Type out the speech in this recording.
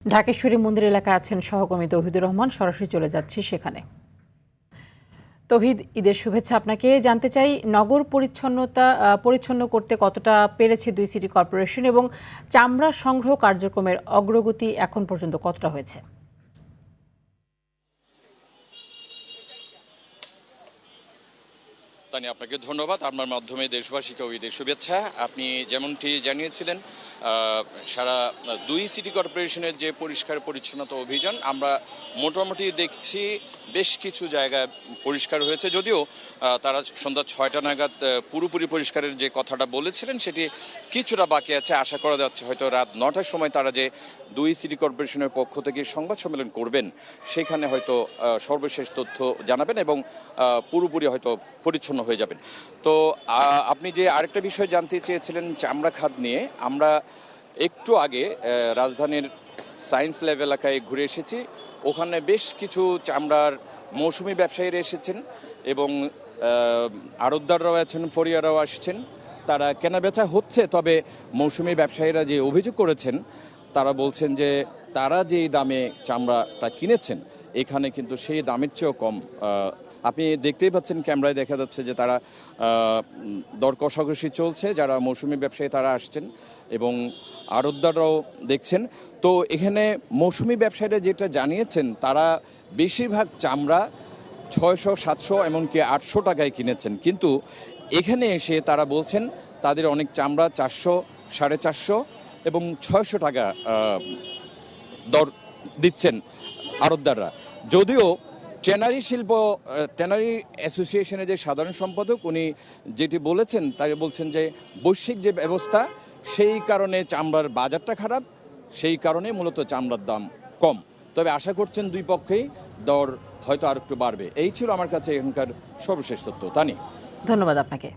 ঢাকেশ্বরী মন্দির এলাকায় আছেন সহকর্মী তৌহিদুর রহমান, সরাসরি চলে যাচ্ছি সেখানে। তৌহিদ, ঈদের শুভেচ্ছা আপনাকে। জানতে চাই, নগর পরিচ্ছন্ন করতে কতটা পেরেছে দুই সিটি কর্পোরেশন এবং চামড়া সংগ্রহ কার্যক্রমের অগ্রগতি এখন পর্যন্ত কতটা হয়েছে? তানি, আপনাকে ধন্যবাদ। আপনার মাধ্যমে দেশবাসীকে ঈদের শুভেচ্ছা। আপনি যেমনটি জানিয়েছিলেন, সারা দুই সিটি কর্পোরেশনের যে পরিষ্কার পরিচ্ছন্নতা অভিযান আমরা মোটামুটি দেখছি বেশ কিছু জায়গায় পরিষ্কার হয়েছে, যদিও তারা সন্ধ্যা 6টা নাগাদ পুরোপুরি পরিষ্কারের যে কথাটা বলেছিলেন সেটি কিছুটা বাকি আছে। আশা করা যাচ্ছে হয়তো রাত 9টার সময় তারা যে দুই সিটি কর্পোরেশনের পক্ষ থেকে সংবাদ সম্মেলন করবেন সেখানে হয়তো সর্বশেষ তথ্য জানাবেন এবং পুরোপুরি হয়তো পরিচ্ছন্ন হয়ে যাবেন। তো আপনি যে আরেকটা বিষয় জানতে চেয়েছিলেন চামড়া খাত নিয়ে, আমরা একটু আগে রাজধানীর সায়েন্স ল্যাব এলাকায় ঘুরে এসেছি। ওখানে বেশ কিছু চামড়ার মৌসুমি ব্যবসায়ীরা এসেছেন এবং আড়তদাররাও আছেন, ফরিয়ারাও আসছেন। তারা কেনাবেচা হচ্ছে, তবে মৌসুমি ব্যবসায়ীরা যে অভিযোগ করেছেন তারা বলছেন যে তারা যেই দামে চামড়াটা কিনেছেন এখানে কিন্তু সেই দামের চেয়েও কম। আপনি দেখতেই পাচ্ছেন, ক্যামেরায় দেখা যাচ্ছে যে তারা দর কষাকষি চলছে। যারা মৌসুমি ব্যবসায়ী তারা আসছেন এবং আড়তদাররাও দেখছেন। তো এখানে মৌসুমি ব্যবসায়ীরা যেটা জানিয়েছেন, তারা বেশিরভাগ চামড়া 600, 700 এমনকি 800 টাকায় কিনেছেন, কিন্তু এখানে এসে তারা বলছেন তাদের অনেক চামড়া 400, 450 এবং 600 টাকা দর দিচ্ছেন আড়তদাররা। যদিও ট্যানারি অ্যাসোসিয়েশনের যে সাধারণ সম্পাদক উনি যেটি বলেছেন তাই বলছেন যে বৈশ্বিক যে ব্যবস্থা সেই কারণে চামড়ার বাজারটা খারাপ, সেই কারণে মূলত চামড়ার দাম কম। তবে আশা করছেন দুই পক্ষেই দর হয়তো আর একটু বাড়বে। এই ছিল আমার কাছে এখানকার সর্বশেষ তথ্য। তানি, ধন্যবাদ আপনাকে।